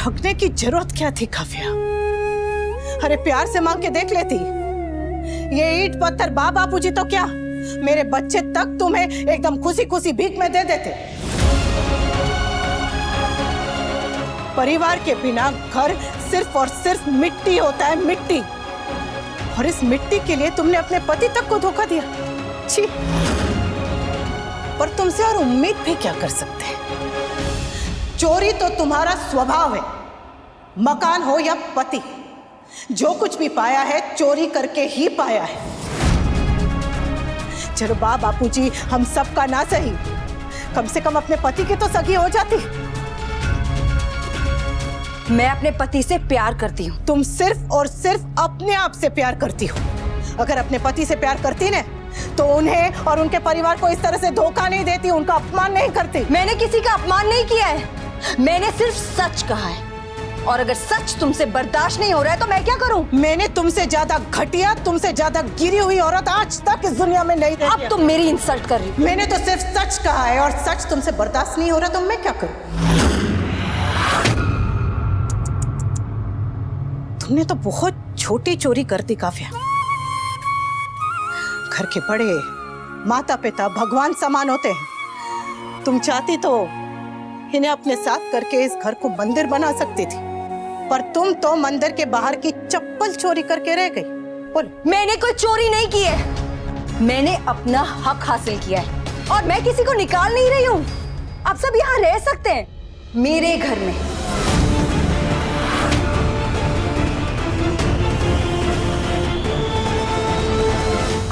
ढकने की जरूरत क्या थी काव्या? अरे प्यार से मांग के देख लेती। ये ईंट पत्थर बापूजी तो क्या, मेरे बच्चे तक तुम्हें एकदम खुशी खुशी भीख में दे देते। परिवार के बिना घर सिर्फ और सिर्फ मिट्टी होता है, मिट्टी। और इस मिट्टी के लिए तुमने अपने पति तक को धोखा दिया। छी। पर तुमसे और उम्मीद भी क्या कर सकते हैं? चोरी तो तुम्हारा स्वभाव है, मकान हो या पति, जो कुछ भी पाया है चोरी करके ही पाया है। चलो बापूजी हम सबका ना सही, कम से कम अपने पति की तो सगी हो जाती। मैं अपने पति से प्यार करती हूँ। तुम सिर्फ और सिर्फ अपने आप से प्यार करती हो। अगर अपने पति से प्यार करती ना तो उन्हें और उनके परिवार को इस तरह से धोखा नहीं देती, उनका अपमान नहीं करती। मैंने किसी का अपमान नहीं किया है, मैंने सिर्फ सच कहा है। और अगर सच तुमसे बर्दाश्त नहीं हो रहा है तो मैं क्या करूं? मैंने तुमसे ज्यादा घटिया, तुमसे ज्यादा गिरी हुई औरत आज तक इस दुनिया में नहीं देखी। अब तुम मेरी इंसल्ट कर रही हो। मैंने तो सिर्फ सच कहा है और सच तुमसे बर्दाश्त नहीं हो रहा तो मैं क्या करूं? तुमने तो बहुत छोटी चोरी कर दी काव्या। घर के बड़े, माता पिता भगवान समान होते हैं। तुम चाहती तो इन्हें अपने साथ करके इस घर को मंदिर बना सकती थी, पर तुम तो मंदिर के बाहर की चप्पल चोरी करके रह गई। बोलो। मैंने कोई चोरी नहीं की है, मैंने अपना हक हासिल किया है और मैं किसी को निकाल नहीं रही हूँ। आप सब यहाँ रह सकते हैं मेरे घर में।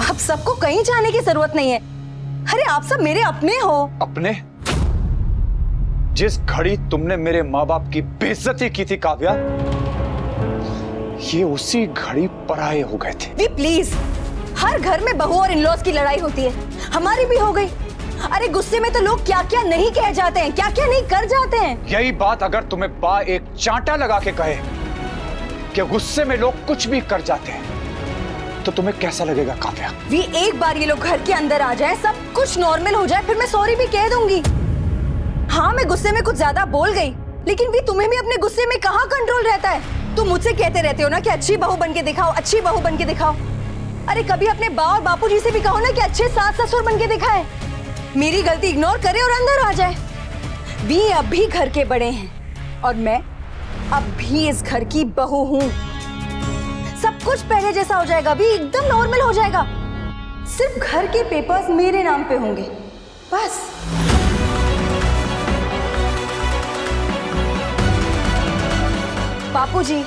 आप सबको कहीं जाने की जरूरत नहीं है। अरे आप सब मेरे अपने हो। अपने? जिस घड़ी तुमने मेरे माँ बाप की बेइज्जती की थी काव्या, ये उसी घड़ी पराये हो गए थे। प्लीज, हर घर में बहू और इन-लॉज की लड़ाई होती है, हमारी भी हो गई। अरे गुस्से में तो लोग क्या क्या नहीं कह जाते हैं, क्या क्या नहीं कर जाते हैं। यही बात अगर तुम्हें बा एक चांटा लगा के कहे कि गुस्से में लोग कुछ भी कर जाते हैं तो तुम्हें कैसा लगेगा काव्या? एक बार ये लोग घर के अंदर आ जाए, सब कुछ नॉर्मल हो जाए, फिर मैं सॉरी भी कह दूंगी। हाँ मैं गुस्से में कुछ ज्यादा बोल गई, लेकिन तुम्हें भी अपने गुस्से में कहाँ कंट्रोल रहता है? तुम मुझसे कहते रहते हो ना कि अच्छी बहू बन के दिखाओ, अच्छी बहू बन के दिखाओ। अरे कभी अपने बा और बापूजी से भी कहो ना कि अच्छे सास ससुर बन के दिखाए। मेरी गलती इग्नोर करे और अंदर आ जाए। वी अब भी घर के बड़े हैं और मैं अब भी इस घर की बहू हूँ। सब कुछ पहले जैसा हो जाएगा, भी एकदम नॉर्मल हो जाएगा। सिर्फ घर के पेपर्स मेरे नाम पे होंगे, बस। बापूजी,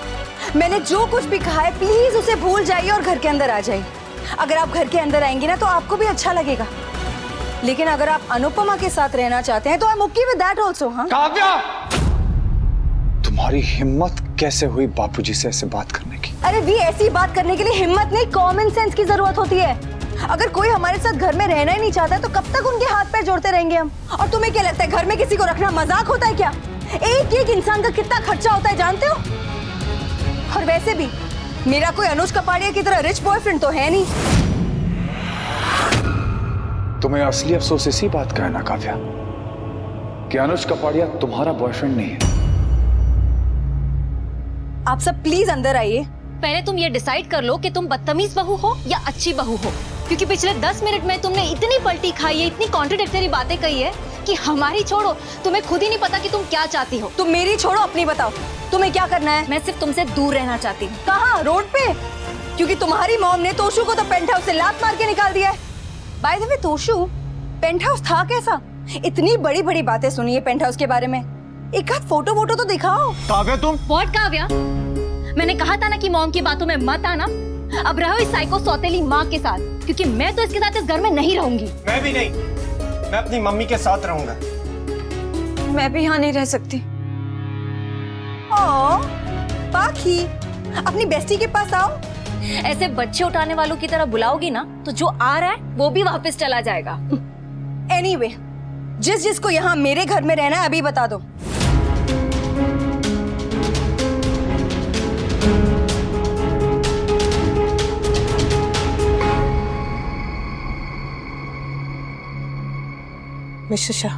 मैंने जो कुछ भी कहा है प्लीज उसे भूल जाइए और घर के अंदर आ जाइए। अगर आप घर के अंदर आएंगे ना तो आपको भी अच्छा लगेगा। लेकिन अगर आप अनुपमा के साथ रहना चाहते हैं तो I am okay with that also. हाँ काव्या, तुम्हारी हिम्मत कैसे हुई बापूजी से ऐसे बात करने की? अरे भी ऐसी बात करने के लिए हिम्मत नहीं, कॉमन सेंस की जरूरत होती है। अगर कोई हमारे साथ घर में रहना ही नहीं चाहता तो कब तक उनके हाथ पैर जोड़ते रहेंगे हम? और तुम्हें क्या लगता है घर में किसी को रखना मजाक होता है क्या? एक एक इंसान का कितना खर्चा होता है जानते हो? और वैसे भी मेरा कोई अनुज कपाड़िया की तरह रिच बॉयफ्रेंड तो है नहीं। तुम्हें असली अफसोस इसी बात का है ना काव्या, कि अनुज कपाड़िया तुम्हारा बॉयफ्रेंड नहीं है। आप सब प्लीज अंदर आइए। पहले तुम ये डिसाइड कर लो कि तुम बदतमीज बहू हो या अच्छी बहू हो, क्योंकि पिछले 10 मिनट में तुमने इतनी पलटी खाई है, इतनी कॉन्ट्रडिक्टरी बातें कही है कि हमारी छोड़ो, तुम्हें खुद ही नहीं पता कि तुम क्या चाहती हो। तुम मेरी छोड़ो, अपनी बताओ तुम्हें क्या करना है? मैं सिर्फ तुमसे दूर रहना चाहती हूँ। कहाँ? रोड पे? क्योंकि तुम्हारी मॉम ने तोशु को तो पेंट हाउस से लात मार के निकाल दिया है। By the way Toshu, penthouse था कैसा? इतनी बड़ी बड़ी बातें सुनी है पेंट हाउस के बारे में, एक आध फोटो वोटो तो दिखाओ। काव्या तुम व्हाट काव्या? मैंने कहा था ना कि मॉम की बातों में मत आना। अब रहो इस साइको सौतेली माँ के साथ, क्योंकि मैं तो इसके साथ इस घर में नहीं रहूंगी। मैं भी नहीं, मैं अपनी मम्मी के साथ रहूंगा। मैं भी यहाँ नहीं रह सकती। ओ, पाखी, अपनी बेस्टी के पास आओ। ऐसे बच्चे उठाने वालों की तरह बुलाओगी ना तो जो आ रहा है वो भी वापस चला जाएगा। एनीवे, जिस जिसको यहाँ मेरे घर में रहना है अभी बता दो। मिस्टर शाह,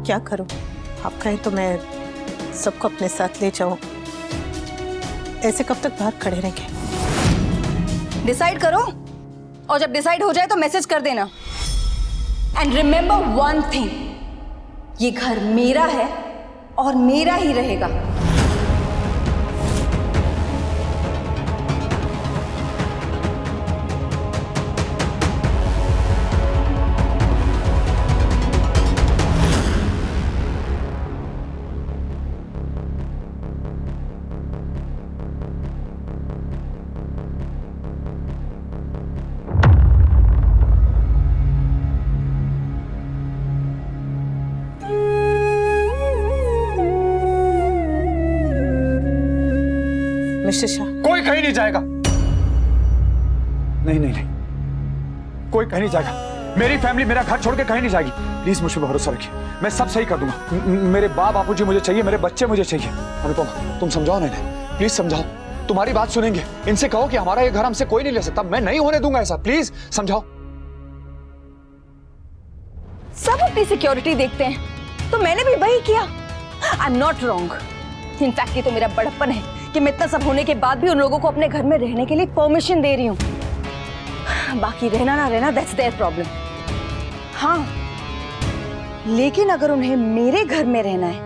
क्या करूं? आप कहें तो मैं सबको अपने साथ ले जाओ। ऐसे कब तक बाहर खड़े रहेंगे? डिसाइड करो, और जब डिसाइड हो जाए तो मैसेज कर देना। एंड रिमेंबर वन थिंग, ये घर मेरा है और मेरा ही रहेगा। मिस्टर शाह, कोई कहीं नहीं जाएगा। नहीं नहीं नहीं, कोई कहीं नहीं जाएगा। मेरी फैमिली मेरा घर छोड़ के कहीं नहीं जाएगी। प्लीज मुझ पर भरोसा रखिए, मैं सब सही कर दूंगा। मेरे बापूजी मुझे चाहिए, मेरे बच्चे मुझे चाहिए। अनुपम, तुम समझाओ ना इन्हें, प्लीज समझाओ। तुम्हारी बात सुनेंगे। इनसे कहो कि हमारा ये घर हमसे कोई नहीं ले सकता। मैं नहीं होने दूंगा ऐसा, प्लीज समझाओ। सब अपनी सिक्योरिटी देखते हैं, तो मैंने भी वही किया। I am not wrong. In fact ये तो मेरा बड़प्पन है कि मैं इतना सब होने के बाद भी उन लोगों को अपने घर में रहने के लिए परमिशन दे रही हूँ। बाकी रहना ना रहना, दैट्स देयर प्रॉब्लम। हाँ, लेकिन अगर उन्हें मेरे घर में रहना है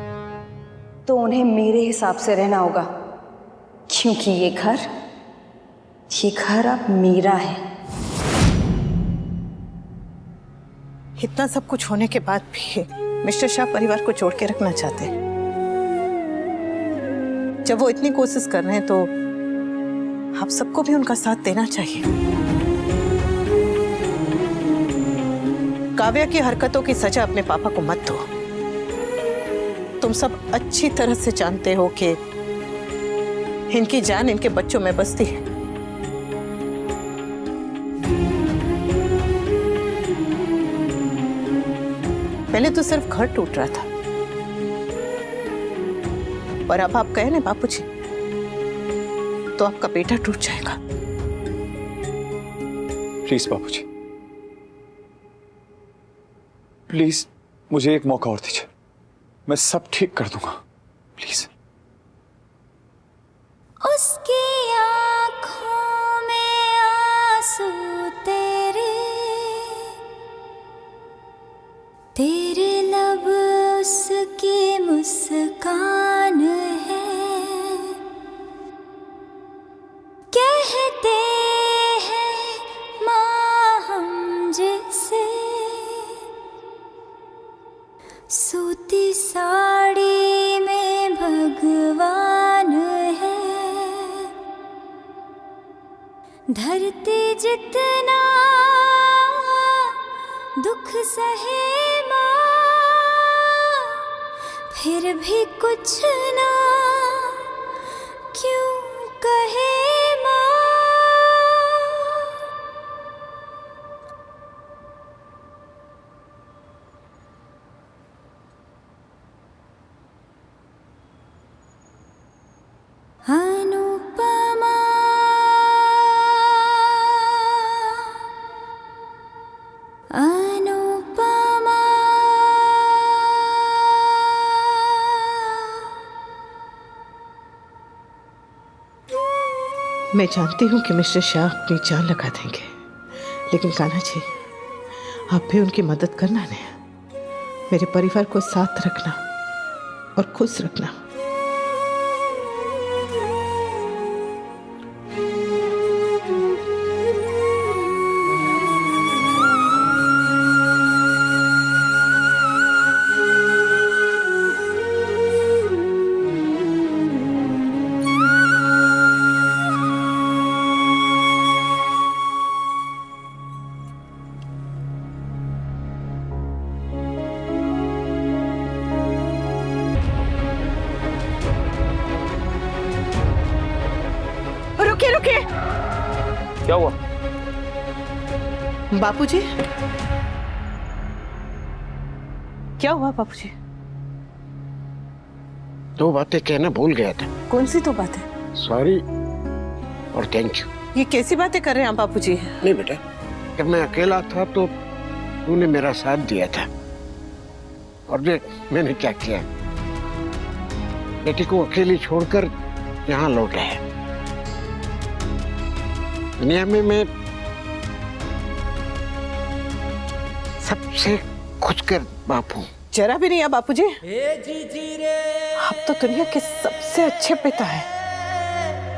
तो उन्हें मेरे हिसाब से रहना होगा, क्योंकि ये घर अब मेरा है। इतना सब कुछ होने के बाद भी मिस्टर शाह परिवार को जोड़ के रखना चाहते हैं। जब वो इतनी कोशिश कर रहे हैं तो आप सबको भी उनका साथ देना चाहिए। काव्या की हरकतों की सजा अपने पापा को मत दो। तुम सब अच्छी तरह से जानते हो कि इनकी जान इनके बच्चों में बसती है। पहले तो सिर्फ घर टूट रहा था, और अब आप कहे ना बापूजी, तो आपका बेटा टूट जाएगा। प्लीज बापूजी, प्लीज मुझे एक मौका और दीजिए, मैं सब ठीक कर दूंगा, प्लीज। उसकी आंखों में आंसू तेरे लब उसकी मुस्कान है। कहते हैं माँ हम जिसे, सूती साड़ी में भगवान है। धरती जितना दुख सहे माँ, फिर भी कुछ ना क्यों कहे माँ। अनुपमा अनुपमा। मैं जानती हूँ कि मिस्टर शाह अपनी जान लगा देंगे, लेकिन कान्हा जी, आप भी उनकी मदद करना ने। मेरे परिवार को साथ रखना और खुश रखना। रुकिए रुकिए। क्या हुआ? बापूजी, क्या हुआ बापूजी? दो बातें कहना भूल गया था। कौन सी तो बात है? सॉरी और थैंक यू। ये कैसी बातें कर रहे हैं आप बापूजी? नहीं बेटा, जब मैं अकेला था तो तूने मेरा साथ दिया था, और देख मैंने क्या किया। बेटी को अकेली छोड़कर यहाँ लौटे हैं। दुनिया में मैं सबसे खुदकर बाप हूँ। जरा भी नहीं है बापूजी। आप तो दुनिया के सबसे अच्छे पिता हैं,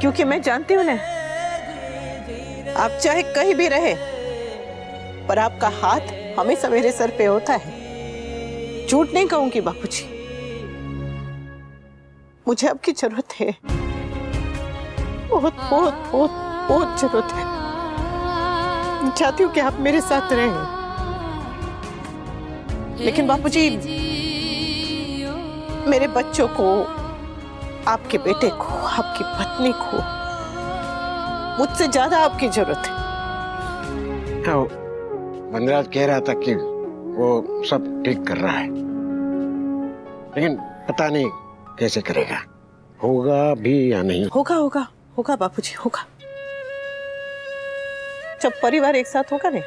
क्योंकि मैं जानती हूँ ना, आप चाहे कहीं भी रहे पर आपका हाथ हमेशा मेरे सर पे होता है। झूठ नहीं कहूंगी बापूजी, मुझे आपकी जरूरत है, बहुत बहुत बहुत बहुत जरूरत है। चाहती हूँ कि आप मेरे साथ रहें, लेकिन बापूजी मेरे बच्चों को, आपके बेटे को, आपकी पत्नी को मुझसे ज्यादा आपकी जरूरत है। हाँ, वनराज कह रहा था कि वो सब ठीक कर रहा है, लेकिन पता नहीं कैसे करेगा, होगा भी या नहीं। होगा होगा होगा बापूजी, होगा। जब परिवार एक साथ होगा ना,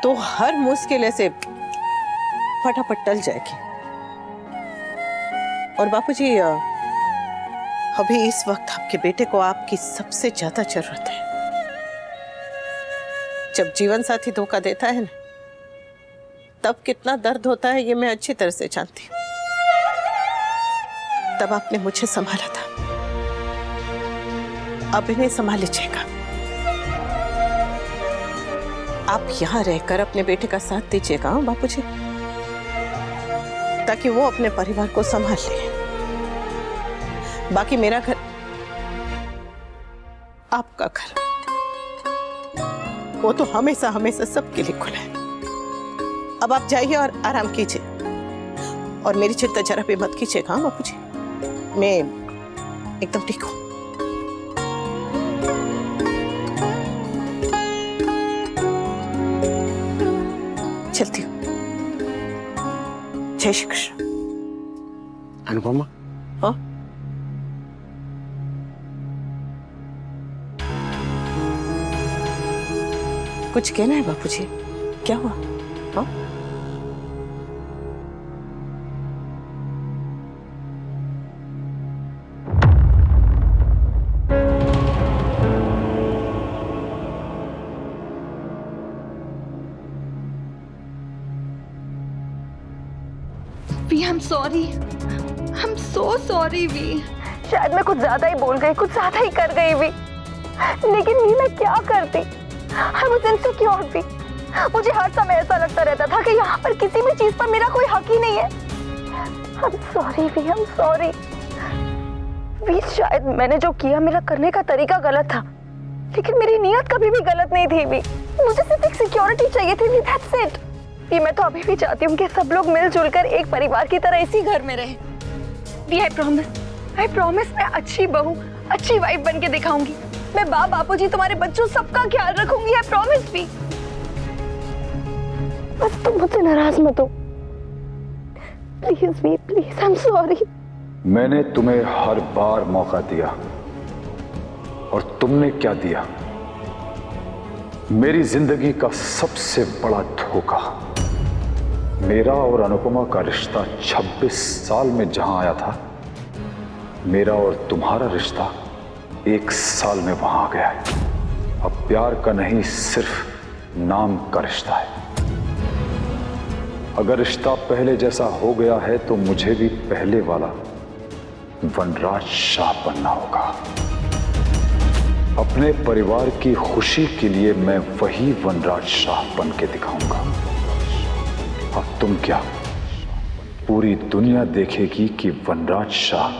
तो हर मुश्किल ऐसे फटाफट टल जाएगी। और बापूजी अभी इस वक्त आपके बेटे को आपकी सबसे ज्यादा जरूरत है। जब जीवन साथी धोखा देता है ना, तब कितना दर्द होता है ये मैं अच्छी तरह से जानती हूँ। तब आपने मुझे संभाला था, अब इन्हें संभाल लीजिएगा। आप यहाँ रहकर अपने बेटे का साथ दीजिएगा बापूजी, ताकि वो अपने परिवार को संभाल ले। बाकी मेरा घर आपका घर, वो तो हमेशा हमेशा सबके लिए खुला है। अब आप जाइए और आराम कीजिए, और मेरी चिंता जरा भी मत कीजिएगा बापूजी, मैं एकदम ठीक हूँ। चलती हूँ। जय श्री कृष्ण। अनुपमा, हाँ? कुछ कहना है बापूजी? क्या हुआ? हाँ? V I am sorry, I am so sorry V. शायद मैं कुछ ज्यादा ही बोल गई, कुछ ज्यादा ही कर गई भी, लेकिन वी मैं क्या करती? आई वाज इनसिक्योर भी। मुझे हर समय ऐसा लगता रहता था कि यहाँ पर किसी भी चीज पर मेरा कोई हक ही नहीं है। I am sorry V, I am sorry V. शायद मैंने जो किया, मेरा करने का तरीका गलत था, लेकिन मेरी नीयत कभी भी गलत नहीं थी वी। मुझे सिर्फ एक सिक्योरिटी चाहिए थी वी, दैट्स इट। ये मैं तो अभी भी चाहती हूँ कि सब लोग मिलजुल कर एक परिवार की तरह इसी घर में रहें। वी आई प्रॉमिस मैं अच्छी बहू, अच्छी वाइफ बन के दिखाऊंगी। मैं बापूजी, तुम्हारे बच्चों सबका ख्याल रखूंगी। आई प्रॉमिस भी। बस तुम मुझसे नाराज मत हो please V, please. I am sorry. मैंने तुम्हें हर बार मौका दिया और तुमने क्या दिया? मेरी जिंदगी का सबसे बड़ा धोखा। मेरा और अनुपमा का रिश्ता 26 साल में जहां आया था, मेरा और तुम्हारा रिश्ता 1 साल में वहां आ गया है। अब प्यार का नहीं, सिर्फ नाम का रिश्ता है। अगर रिश्ता पहले जैसा हो गया है तो मुझे भी पहले वाला वनराज शाह बनना होगा। अपने परिवार की खुशी के लिए मैं वही वनराज शाह बन के दिखाऊंगा। अब तुम क्या, पूरी दुनिया देखेगी कि वनराज शाह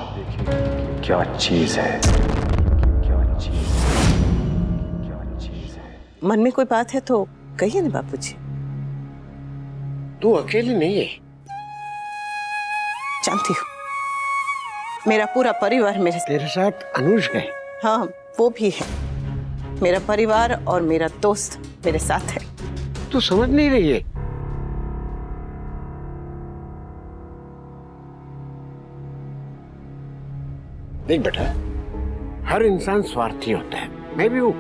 क्या चीज है, क्या चीज है। मन में कोई बात है तो कहिए ना बापूजी। तू अकेली नहीं है। जानती हूँ, मेरा पूरा परिवार मेरे तेरे साथ अनुज है। हाँ, वो भी है। मेरा परिवार और मेरा दोस्त मेरे साथ है। तू समझ नहीं रही है। देख बेटा, हर इंसान स्वार्थी होता है, मैं भी हूं।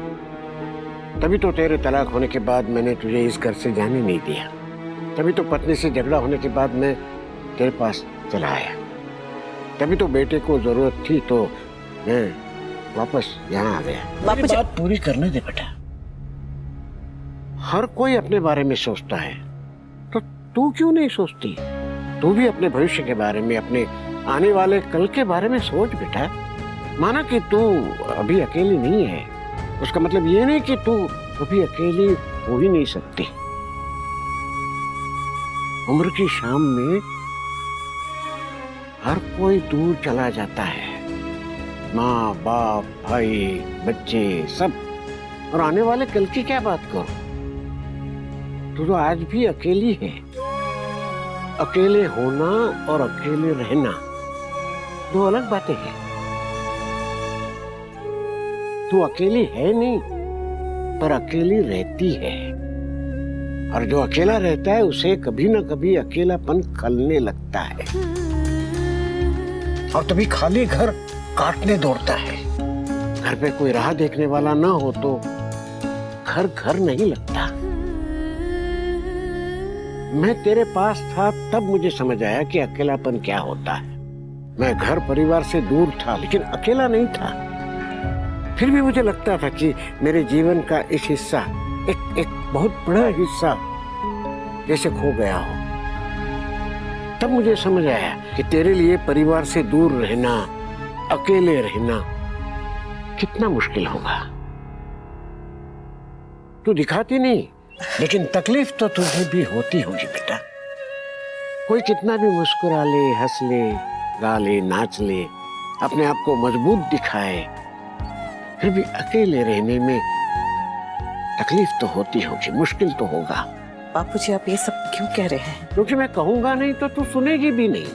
तभी तो तेरे तलाक होने के बाद मैंने तुझे इस घर से जाने नहीं दिया। तभी तो पत्नी से झगड़ा होने के बाद मैं तेरे पास चला आया। तभी तो बेटे को जरूरत थी तो मैं वापस यहाँ आ गया। बापूजी- मेरी बात पूरी करने दे बेटा। हर कोई अपने बारे में सोचता है, तो तू क्यों नहीं सोचती? तू भी अपने भविष्य के बारे में, अपने आने वाले कल के बारे में सोच बेटा। माना कि तू अभी अकेली नहीं है, उसका मतलब ये नहीं कि तू अभी अकेली हो ही नहीं सकती। उम्र की शाम में हर कोई दूर चला जाता है, माँ बाप भाई बच्चे सब, और आने वाले कल की क्या बात करो। तू तो आज भी अकेली है। अकेले होना और अकेले रहना दो अलग बातें हैं। तू अकेली है नहीं, पर अकेली रहती है, और जो अकेला रहता है उसे कभी ना कभी अकेलापन खलने लगता है, और तभी खाली घर काटने दौड़ता है। घर पे कोई राह देखने वाला ना हो तो घर घर नहीं लगता। मैं तेरे पास था तब मुझे समझ आया कि अकेलापन क्या होता है। मैं घर परिवार से दूर था, लेकिन अकेला नहीं था। फिर भी मुझे लगता था कि मेरे जीवन का एक हिस्सा, एक बहुत बड़ा हिस्सा जैसे खो गया हो। तब मुझे समझ आया कि तेरे लिए परिवार से दूर रहना, अकेले रहना कितना मुश्किल होगा। तू दिखाती नहीं, लेकिन तकलीफ तो तुझे भी होती होगी बेटा। कोई कितना भी मुस्कुरा ले, हंस ले, गा ले, नाच ले, अपने आप को मजबूत दिखाए, फिर भी अकेले रहने में तकलीफ तो होती होगी, मुश्किल तो होगा। बापूजी आप ये सब क्यों कह रहे हैं? क्योंकि मैं कहूंगा नहीं तो तू सुनेगी भी नहीं।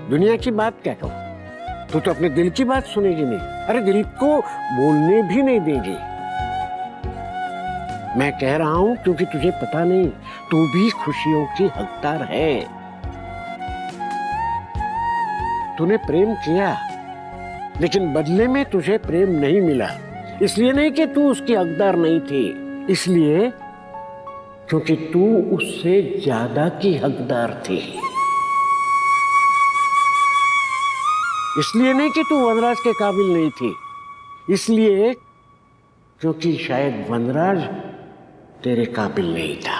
दुनिया की बात क्या कहूं, तू तो अपने दिल की बात सुनेगी नहीं। अरे दिल को बोलने भी नहीं देगी। मैं कह रहा हूं क्योंकि तुझे पता नहीं, तू भी खुशियों की हकदार है। तूने प्रेम किया, लेकिन बदले में तुझे प्रेम नहीं मिला। इसलिए नहीं कि तू उसकी हकदार नहीं थी, इसलिए क्योंकि तू उससे ज्यादा की हकदार थी। इसलिए नहीं कि तू वनराज के काबिल नहीं थी, इसलिए क्योंकि शायद वनराज तेरे काबिल नहीं था।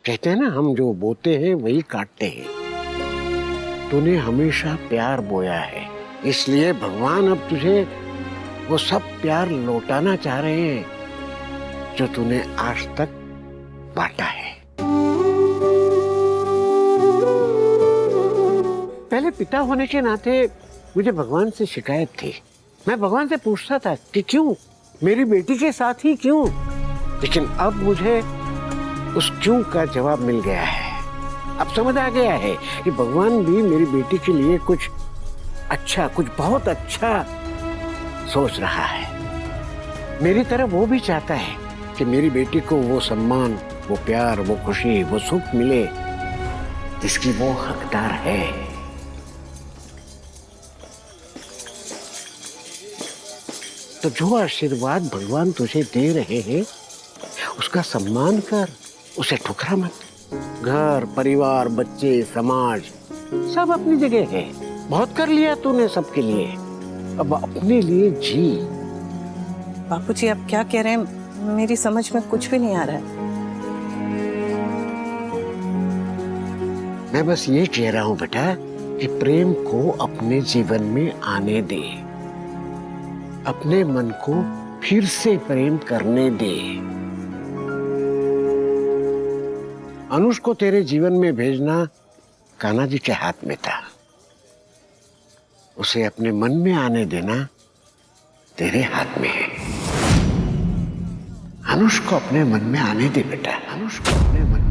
कहते हैं ना, हम जो बोते हैं वही काटते हैं। तूने हमेशा प्यार बोया है, इसलिए भगवान अब तुझे वो सब प्यार लौटाना चाह रहे हैं जो तूने आज तक बांटा है। पहले पिता होने के नाते मुझे भगवान से शिकायत थी। मैं भगवान से पूछता था कि क्यों, मेरी बेटी के साथ ही क्यों। लेकिन अब मुझे उस क्यों का जवाब मिल गया है। अब समझ आ गया है कि भगवान भी मेरी बेटी के लिए कुछ अच्छा, कुछ बहुत अच्छा सोच रहा है। मेरी तरह वो भी चाहता है कि मेरी बेटी को वो सम्मान, वो प्यार, वो खुशी, वो सुख मिले जिसकी वो हकदार है। तो जो आशीर्वाद भगवान तुझे दे रहे हैं उसका सम्मान कर, उसे ठुकरा मत। घर परिवार बच्चे समाज सब अपनी जगह है। बहुत कर लिया तूने सबके लिए, अब अपने लिए जी। बापूजी आप क्या कह रहे हैं, मेरी समझ में कुछ भी नहीं आ रहा है। मैं बस ये कह रहा हूं बेटा कि प्रेम को अपने जीवन में आने दे, अपने मन को फिर से प्रेम करने दे। अनुष को तेरे जीवन में भेजना कान्हा जी के हाथ में था, उसे अपने मन में आने देना तेरे हाथ में है। अनुष को अपने मन में आने दे बेटा, अनुष को अपने मन